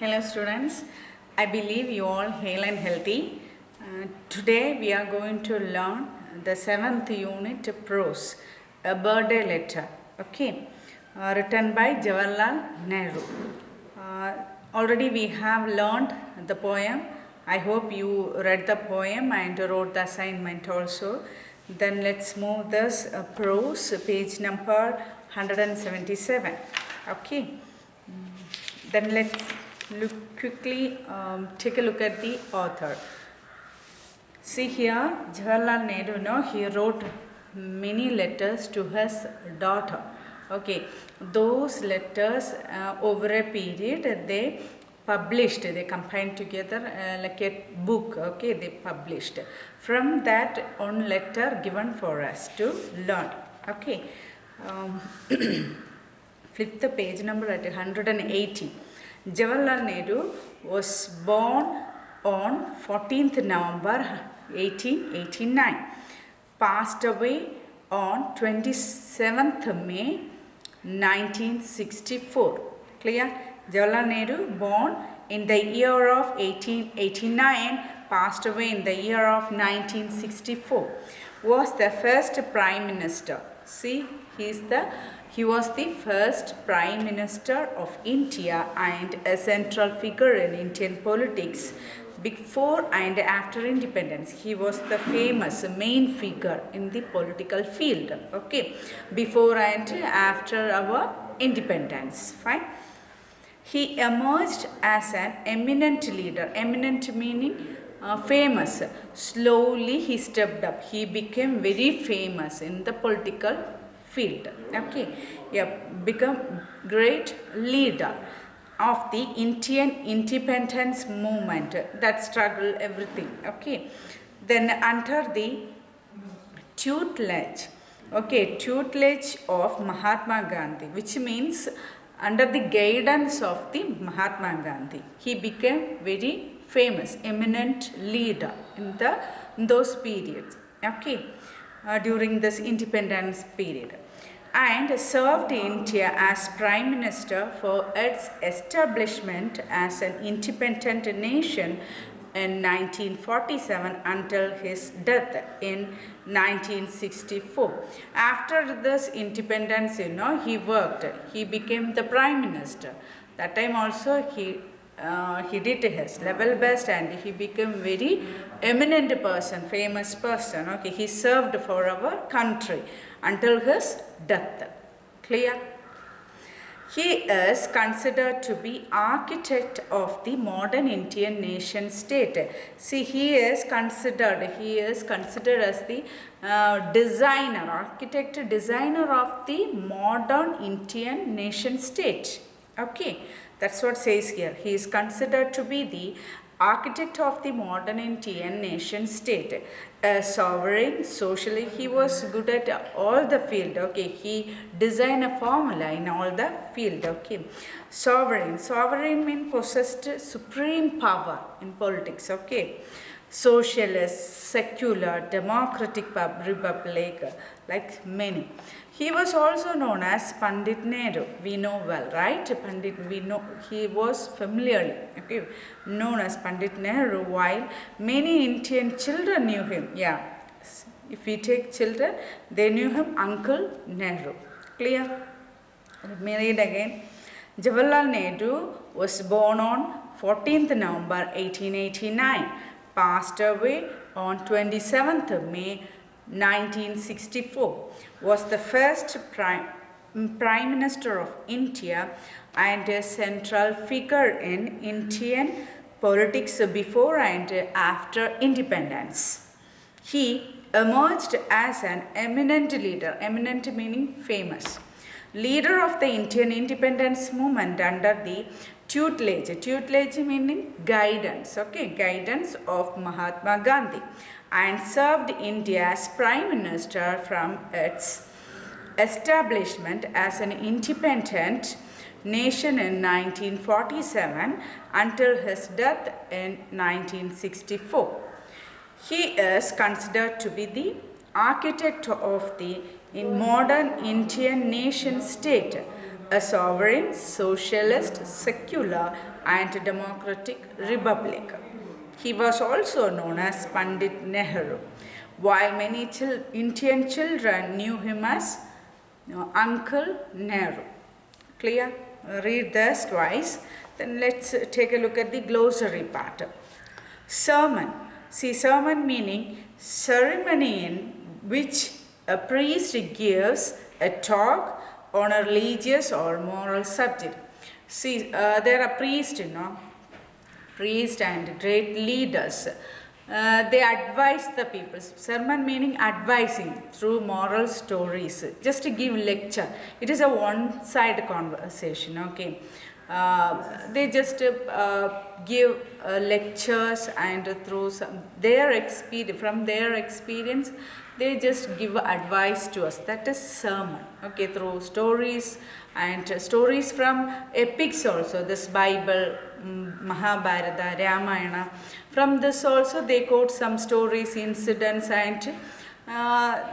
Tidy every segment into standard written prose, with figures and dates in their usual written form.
Hello students, I believe you all hail and healthy. Today we are going to learn the 7th unit prose, a birthday letter, okay, written by Jawaharlal Nehru. Already we have learned the poem. I hope you read the poem and wrote the assignment also. Then let's move this prose, page number 177, okay. Then let's quickly take a look at the author. See here, Jawaharlal Nehru, he wrote many letters to his daughter. Okay, those letters over a period they published, they combined together like a book. Okay, they published. From that, one letter given for us to learn. Okay, flip the page number at 180. Jawaharlal Nehru was born on 14th November 1889, passed away on 27th May 1964. Clear? Jawaharlal Nehru born in the year of 1889, passed away in the year of 1964, was the first Prime Minister. See, he was the first Prime Minister of India and a central figure in Indian politics before and after independence. He was the famous main figure in the political field, okay, before and after our independence. Fine. He emerged as an eminent leader, eminent meaning famous. Slowly he stepped up. He became very famous in the political field. Okay, become great leader of the Indian independence movement, that struggle, everything. Okay, then under the tutelage of Mahatma Gandhi, which means under the guidance of the Mahatma Gandhi, he became very famous, eminent leader in those periods. Okay, during this independence period, and served India as Prime Minister for its establishment as an independent nation in 1947 until his death in 1964. After this independence, he became the Prime Minister. That time also he did his level best and he became very eminent person, famous person. Okay, he served for our country until his death. Clear? He is considered to be architect of the modern Indian nation state. See, he is considered as the designer of the modern Indian nation state. Okay, that's what says here. He is considered to be the architect of the modern Indian nation state. A sovereign, socially, he was good at all the field. Okay, he designed a formula in all the field. Okay, sovereign means possessed supreme power in politics. Okay, socialist, secular, democratic republic, like many. He was also known as Pandit Nehru. We know well, right? Pandit, we know he was familiarly, okay, known as Pandit Nehru, while many Indian children knew him. Yeah, if we take children, they knew him Uncle Nehru. Clear? Let me read again. Jawaharlal Nehru was born on 14th November 1889, passed away on 27th May 1964, was the first Prime Minister of India and a central figure in Indian politics before and after independence. He emerged as an eminent leader, eminent meaning famous, leader of the Indian independence movement under the tutelage meaning guidance, okay, guidance of Mahatma Gandhi, and served India as Prime Minister from its establishment as an independent nation in 1947 until his death in 1964. He is considered to be the architect of the modern Indian nation state, a sovereign, socialist, secular, and democratic republic. He was also known as Pandit Nehru, while many Indian children knew him as Uncle Nehru. Clear? Read this twice. Then let's take a look at the glossary part. Sermon. See, sermon meaning ceremony in which a priest gives a talk on a religious or moral subject. See, there are priests, priests and great leaders. They advise the people. Sermon meaning advising through moral stories. Just to give lecture. It is a one-side conversation. Okay. They just give lectures, and through their experience, from their experience, they just give advice to us. That is sermon. Okay, through stories and stories from epics also. This Bible, Mahabharata, Ramayana. From this also they quote some stories, incidents, and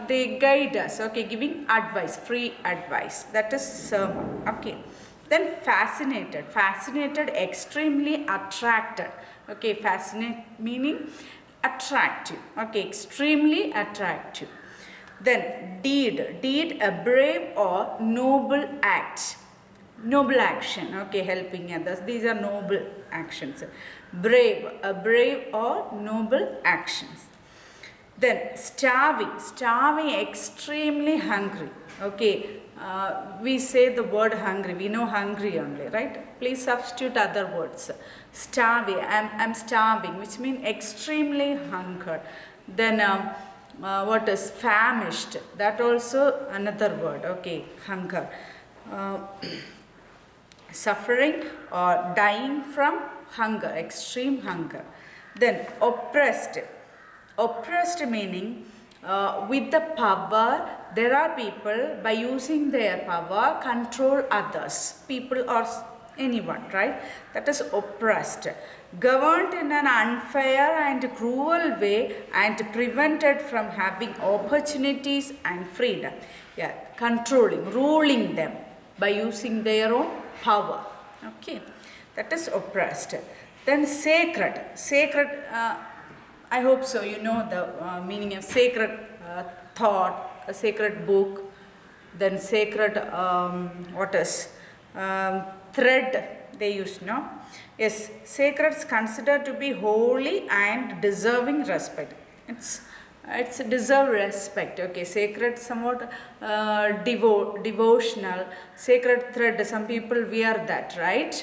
they guide us. Okay, giving advice, free advice. That is sermon. Okay. Then fascinated, extremely attracted. Okay, fascinate meaning attractive. Okay, extremely attractive. Then deed, a brave or noble act, noble action. Okay, helping others. These are noble actions. Brave, a brave or noble actions. Then starving, extremely hungry. Okay. We say the word hungry. We know hungry only, right? Please substitute other words. Starving. I'm starving, which means extremely hunger. Then what is famished? That also another word. Okay, hunger. Suffering or dying from hunger, extreme hunger. Then oppressed. Oppressed meaning with the power, there are people, by using their power, control others, people or anyone, right? That is oppressed. Governed in an unfair and cruel way and prevented from having opportunities and freedom. Yeah, controlling, ruling them by using their own power. Okay, that is oppressed. Then sacred. I hope so. You know the meaning of sacred thought, a sacred book, then sacred, thread they use, no? Yes, sacred is considered to be holy and deserving respect. It's deserve respect. Okay, sacred somewhat devotional. Sacred thread, some people wear that, right?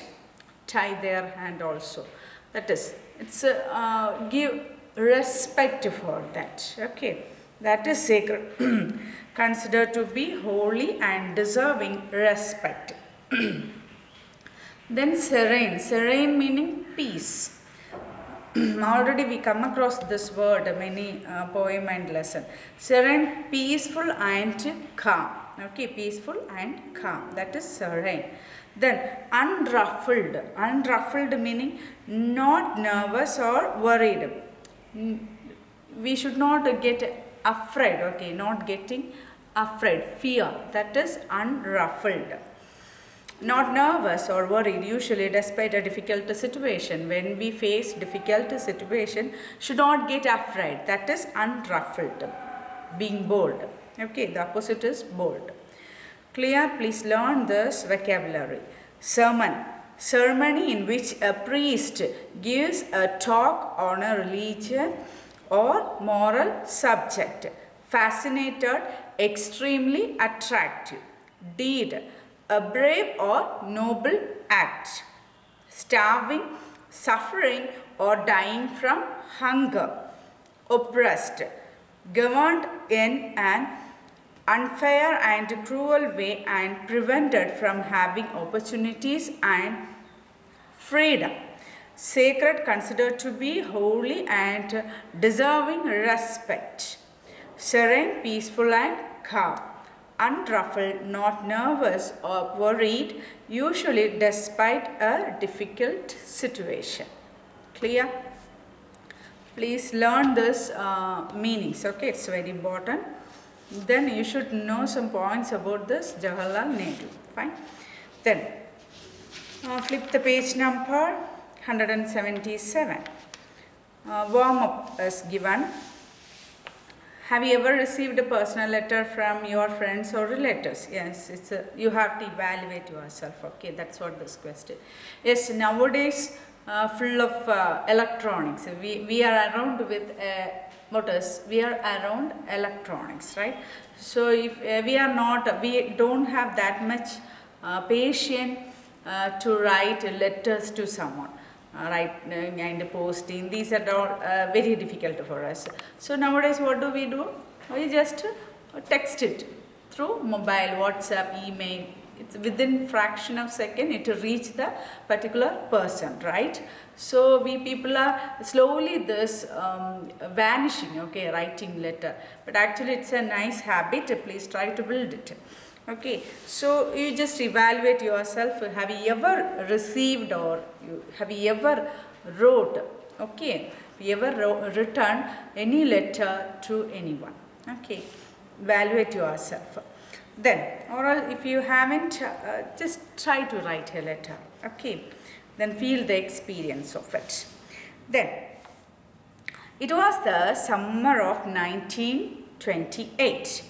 Tie their hand also. That is, it's give respect for that. Okay, that is sacred. Considered to be holy and deserving respect. Then serene meaning peace. Already we come across this word many poem and lesson. Serene, peaceful and calm. Okay, peaceful and calm. That is serene. Then unruffled meaning not nervous or worried. We should not get afraid. Okay, not getting afraid, fear. That is unruffled. Not nervous or worried, usually despite a difficult situation. When we face difficult situation, should not get afraid. That is unruffled, being bold. Okay, the opposite is bold. Clear? Please learn this vocabulary. Sermon. Ceremony in which a priest gives a talk on a religion or moral subject. Fascinated, extremely attractive. Deed, a brave or noble act. Starving, suffering or dying from hunger. Oppressed, governed in an unfair and cruel way and prevented from having opportunities and freedom. Sacred, considered to be holy and deserving respect. Serene, peaceful and calm. Unruffled, not nervous or worried, usually despite a difficult situation. Clear? Please learn this meanings. Okay, it's very important. Then you should know some points about this Jawaharlal Nehru. Fine. Then flip the page number 177. Warm-up is given. Have you ever received a personal letter from your friends or relatives? Yes, you have to evaluate yourself. Okay, that's what this question. Yes, nowadays full of electronics. We are around with we are around electronics, right? So if we don't have that much patience to write letters to someone. Writing and posting, these are all very difficult for us. So nowadays what do? We just text it through mobile, WhatsApp, email. It's within fraction of second it reach the particular person, right? So we people are slowly this vanishing, okay, writing letter. But actually it's a nice habit. Please try to build it. Okay, so you just evaluate yourself. Have you ever received or have you ever wrote, okay, have you ever written any letter to anyone? Okay, evaluate yourself. Then, or if you haven't, just try to write a letter. Okay, then feel the experience of it. Then, it was the summer of 1928.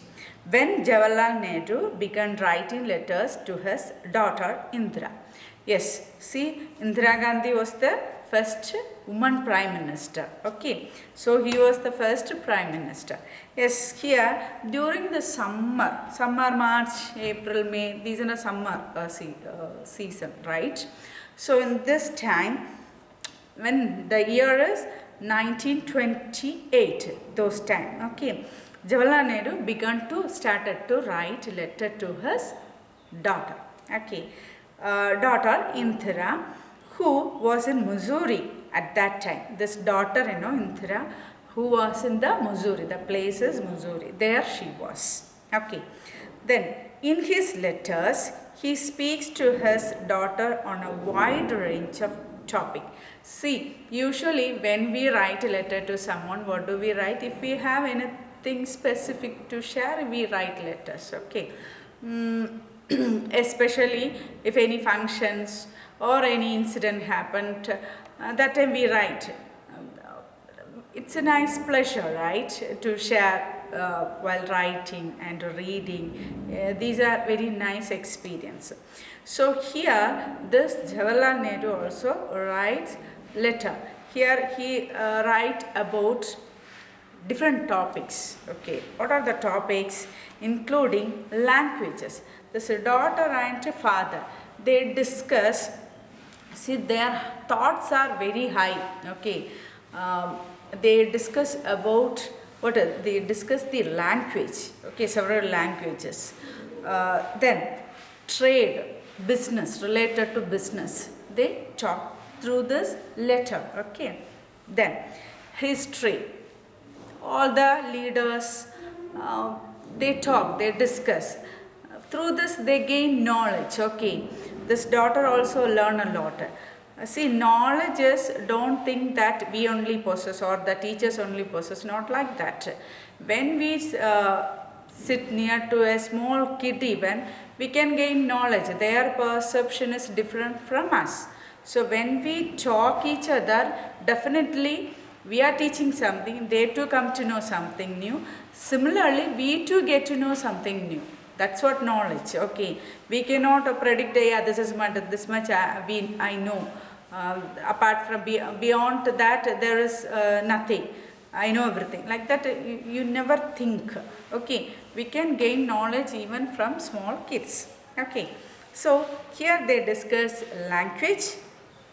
when Jawaharlal Nehru began writing letters to his daughter Indira. Yes, see, Indira Gandhi was the first woman prime minister. Okay, so he was the first prime minister. Yes, here during the summer, March, April, May, these are the summer season, right? So in this time, when the year is 1928, those time, okay, Jawaharlal Nehru began to started to write letter to his daughter, okay, daughter Indira, who was in Missouri at that time. This daughter, Indira, who was in the Missouri, the place is Missouri, there she was, okay. Then in his letters, he speaks to his daughter on a wide range of topic. See, usually when we write a letter to someone, what do we write? If we have anything specific to share, we write letters, okay. Especially if any functions or any incident happened, that time we write. It's a nice pleasure, right, to share while writing and reading. These are very nice experience. So here this Jawaharlal Nehru also writes letter. Here he write about different topics. Okay, what are the topics? Including languages. This daughter and father, they discuss. See, their thoughts are very high. Okay, they discuss about they discuss the language. Okay, several languages. Then trade, business, related to business, they talk through this letter. Okay, then history, all the leaders, they talk, they discuss. Through this they gain knowledge. Okay, this daughter also learn a lot. See, knowledge is, don't think that we only possess or the teachers only possess, not like that. When we sit near to a small kid even, we can gain knowledge. Their perception is different from us. So when we talk each other, definitely we are teaching something, they too come to know something new. Similarly, we too get to know something new. That's what knowledge. Okay, we cannot predict, yeah, this is this much I know. Apart from beyond that, there is nothing. I know everything. Like that, you never think. Okay, we can gain knowledge even from small kids. Okay, so here they discuss language,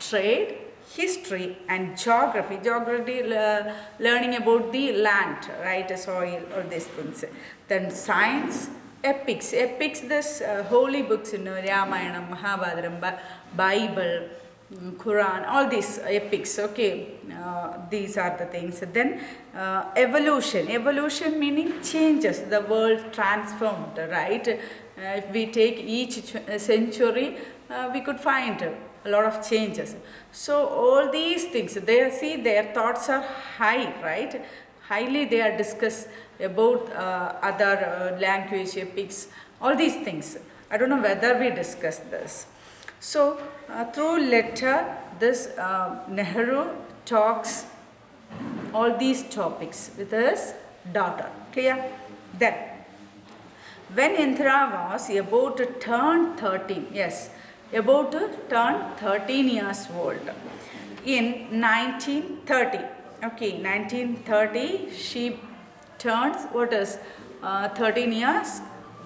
trade, history and geography. Geography, learning about the land, right, soil, or these things. Then science, epics. Epics, this holy books, Ramayana, Mahabharata, Bible, Quran, all these epics. Okay, these are the things. Then evolution. Evolution meaning changes, the world transformed, right? If we take each century, we could find a lot of changes. So all these things, they see their thoughts are high, right? Highly they are discussed about other language, epics, all these things. I don't know whether we discussed this. So through letter, this Nehru talks all these topics with his daughter. Clear? Then, when Indira was about to turn 13, yes, about to turn 13 years old, in 1930, okay, 1930, she turns, 13 years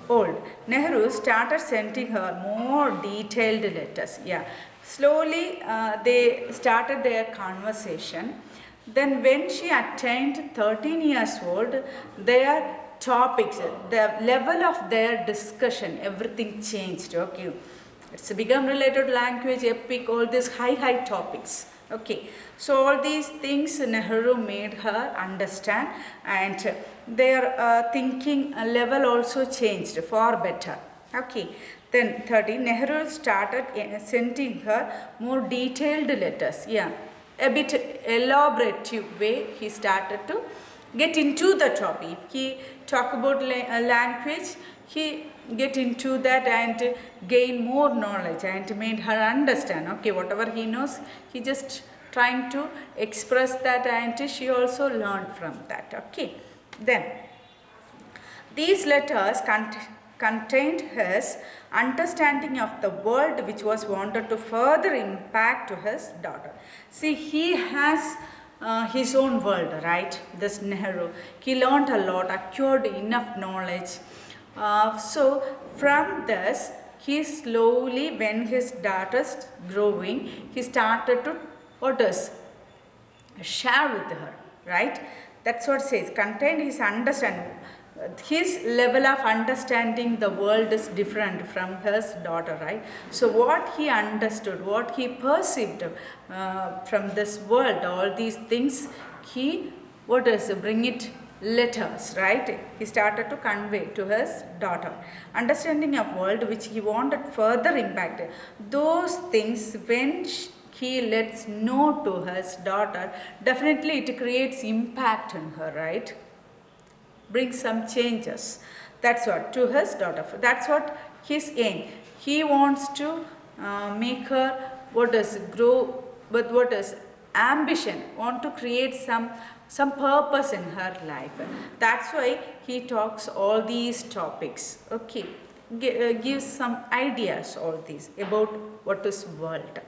old. Nehru started sending her more detailed letters. Yeah, slowly they started their conversation. Then when she attained 13 years old, their topics, the level of their discussion, everything changed. Okay, it's become related language, epic, all these high topics. Okay, so all these things Nehru made her understand, and their thinking level also changed for better. Okay, then 30, Nehru started sending her more detailed letters. Yeah, a bit elaborative way he started to get into the topic. He talk about language, he get into that and gain more knowledge and made her understand. Okay, whatever he knows, he just trying to express that, and she also learned from that. Okay, then these letters contained his understanding of the world, which was wanted to further impact to his daughter. See, he has his own world, right? This Nehru, he learned a lot, acquired enough knowledge. So from this, he slowly, when his daughter's growing, he started to share with her, right? That's what says, contained his understanding. His level of understanding the world is different from his daughter, right? So what he understood, what he perceived from this world, all these things, he bring it letters, right? He started to convey to his daughter understanding of world which he wanted further impact. Those things, when he lets know to his daughter, definitely it creates impact in her, right? Bring some changes. That's what, to his daughter. That's what his aim. He wants to make her grow with ambition, want to create some purpose in her life. That's why he talks all these topics. Okay, gives some ideas, all these about what is world.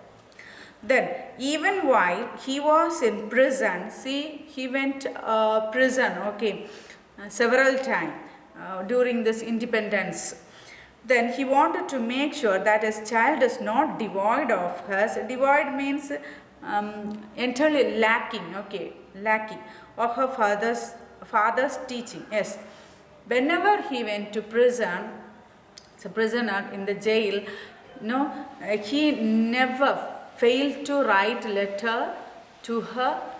Then, even while he was in prison, see, he went prison, okay, several times during this independence. Then he wanted to make sure that his child is not devoid of hers. Devoid means entirely lacking, okay, lacking of her father's teaching. Yes, whenever he went to prison, as a prisoner in the jail, he never failed to write letter to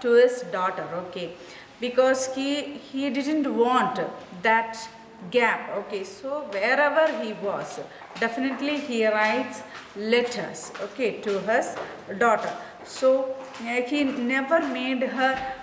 his daughter, okay, because he didn't want that gap. Okay, so wherever he was, definitely he writes letters, okay, to his daughter. So he never made her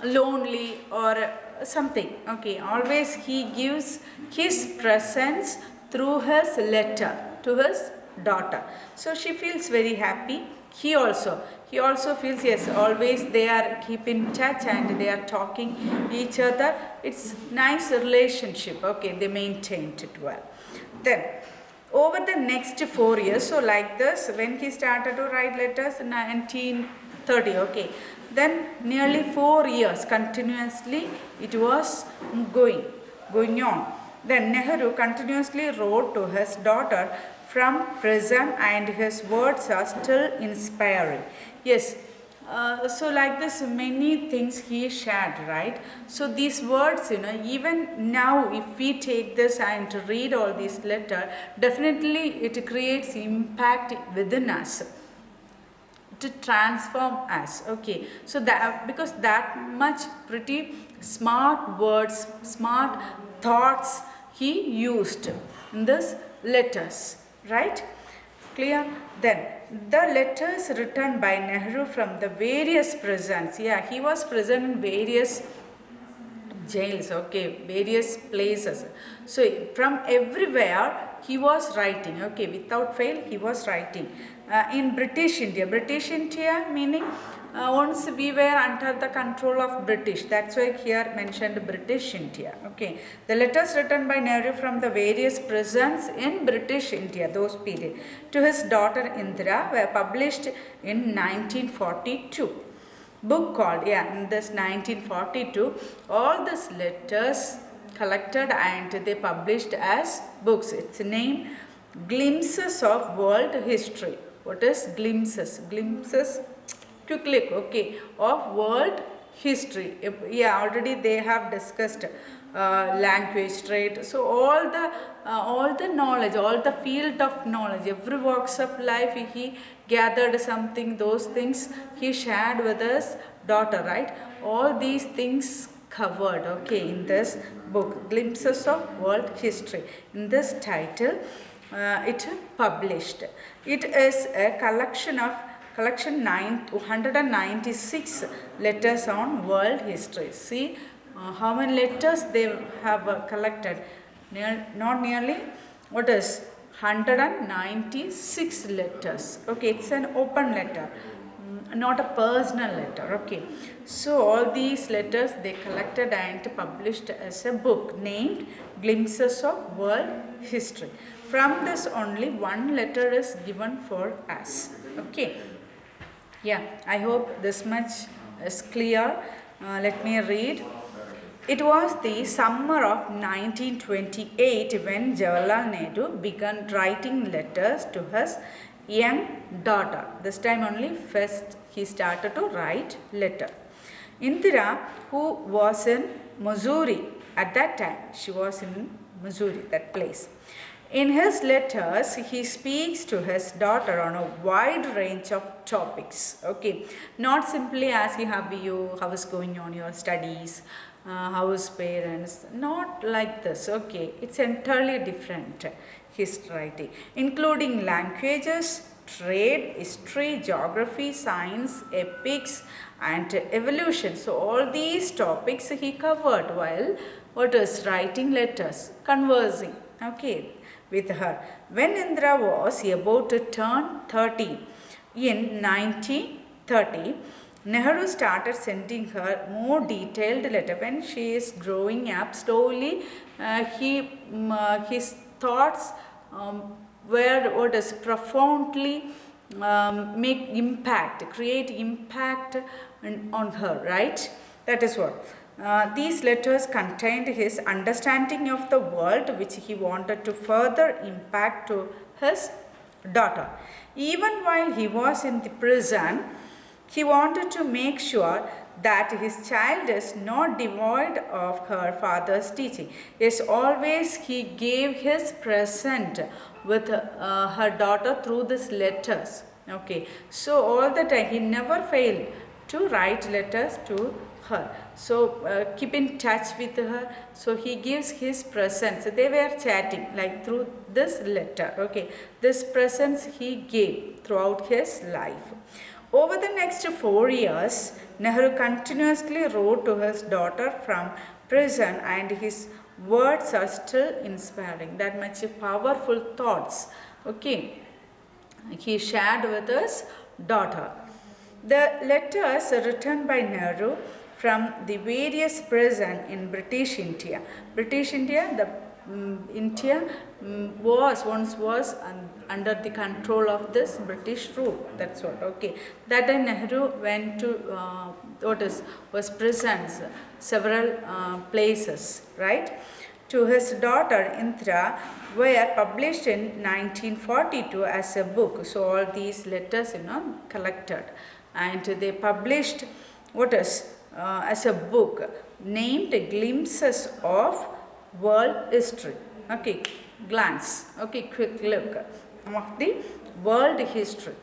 lonely or something. Okay, always he gives his presence through his letter to his daughter. So she feels very happy. He also feels, yes, always they are keep in touch and they are talking each other. It's nice relationship. Okay, they maintained it well. Then over the next 4 years, so like this, when he started to write letters in 1930, okay, then nearly 4 years continuously it was going on. Then Nehru continuously wrote to his daughter from prison, and his words are still inspiring. Yes, so like this, many things he shared, right? So these words, even now if we take this and read all these letters, definitely it creates impact within us to transform us. Okay, so that, because that much pretty smart words, smart thoughts he used in this letters, right? Clear? Then the letters written by Nehru from the various prisons. Yeah, he was present in various jails, okay, various places. So from everywhere he was writing, okay, without fail he was writing. In British India meaning once we were under the control of British, that's why here mentioned British India, okay. The letters written by Nehru from the various prisons in British India, those period, to his daughter Indira were published in 1942. Book called, in this 1942, all these letters collected and they published as books. It's named Glimpses of World History. What is glimpses? Glimpses, quickly, okay, of world history. Already they have discussed language, trade. So all the knowledge, all the field of knowledge, every walks of life he gathered something, those things he shared with his daughter, right? All these things covered, okay, in this book, Glimpses of World History. In this title it published. It is a collection 196 letters on world history. See how many letters they have collected. Not nearly, what is 196 letters, okay. It's an open letter, not a personal letter, okay. So all these letters they collected and published as a book named Glimpses of World History. From this only one letter is given for us, okay. I hope this much is clear. Let me read. It was the summer of 1928 when Jawaharlal Nehru began writing letters to his young daughter. This time only first he started to write letter. Indira, who was in Missouri at that time, she was in Missouri, that place. In his letters, he speaks to his daughter on a wide range of topics, okay. Not simply asking how are you, how is going on your studies, how is parents, not like this, okay. It's entirely different, his writing, including languages, trade, history, geography, science, epics and evolution. So all these topics he covered while what is writing letters, conversing, okay, with her. When Indira was about to turn 13 in 1930, Nehru started sending her more detailed letter. When she is growing up, slowly his thoughts were what is profoundly make impact, create impact on her, right? That is what. These letters contained his understanding of the world, which he wanted to further impact to his daughter. Even while he was in the prison, he wanted to make sure that his child is not devoid of her father's teaching. Yes, always he gave his present with her daughter through these letters, okay. So all the time he never failed to write letters to her. So keep in touch with her. So he gives his presence. They were chatting like through this letter, okay. This presence he gave throughout his life. Over the next 4 years, Nehru continuously wrote to his daughter from prison, and his words are still inspiring. That much powerful thoughts, okay, he shared with his daughter. The letters written by Nehru from the various prisons in British India. British India, the India once was under the control of this British rule. That's what, okay. That time Nehru went to was prisons, several places, right? To his daughter Indira were published in 1942 as a book. So all these letters, collected, and they published as a book named Glimpses of World History, okay. Glance, okay, quick look of the world history.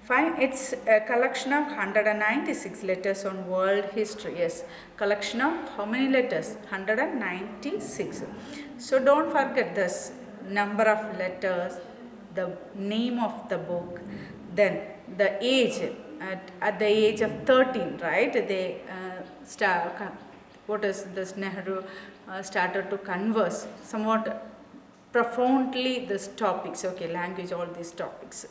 Fine, it's a collection of 196 letters on world history. Yes, collection of how many letters? 196. So don't forget this number of letters, the name of the book, then the age. At the age of 13, right, they what is this Nehru started to converse somewhat profoundly these topics, okay, language, all these topics.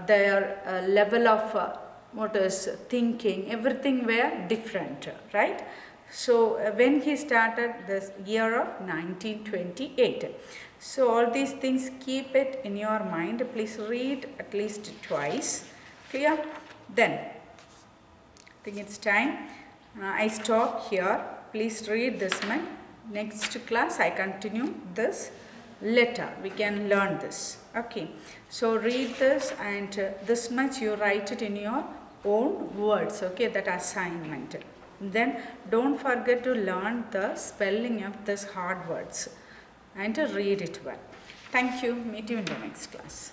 Their level of what is thinking, everything were different, right? So when he started this year of 1928. So all these things, keep it in your mind. Please read at least twice. Clear? Then I think it's time. I stop here. Please read this. My next class I continue this letter. We can learn this. Okay. So read this, and this much you write it in your own words. Okay, that assignment. Then don't forget to learn the spelling of these hard words and to read it well. Thank you. Meet you in the next class.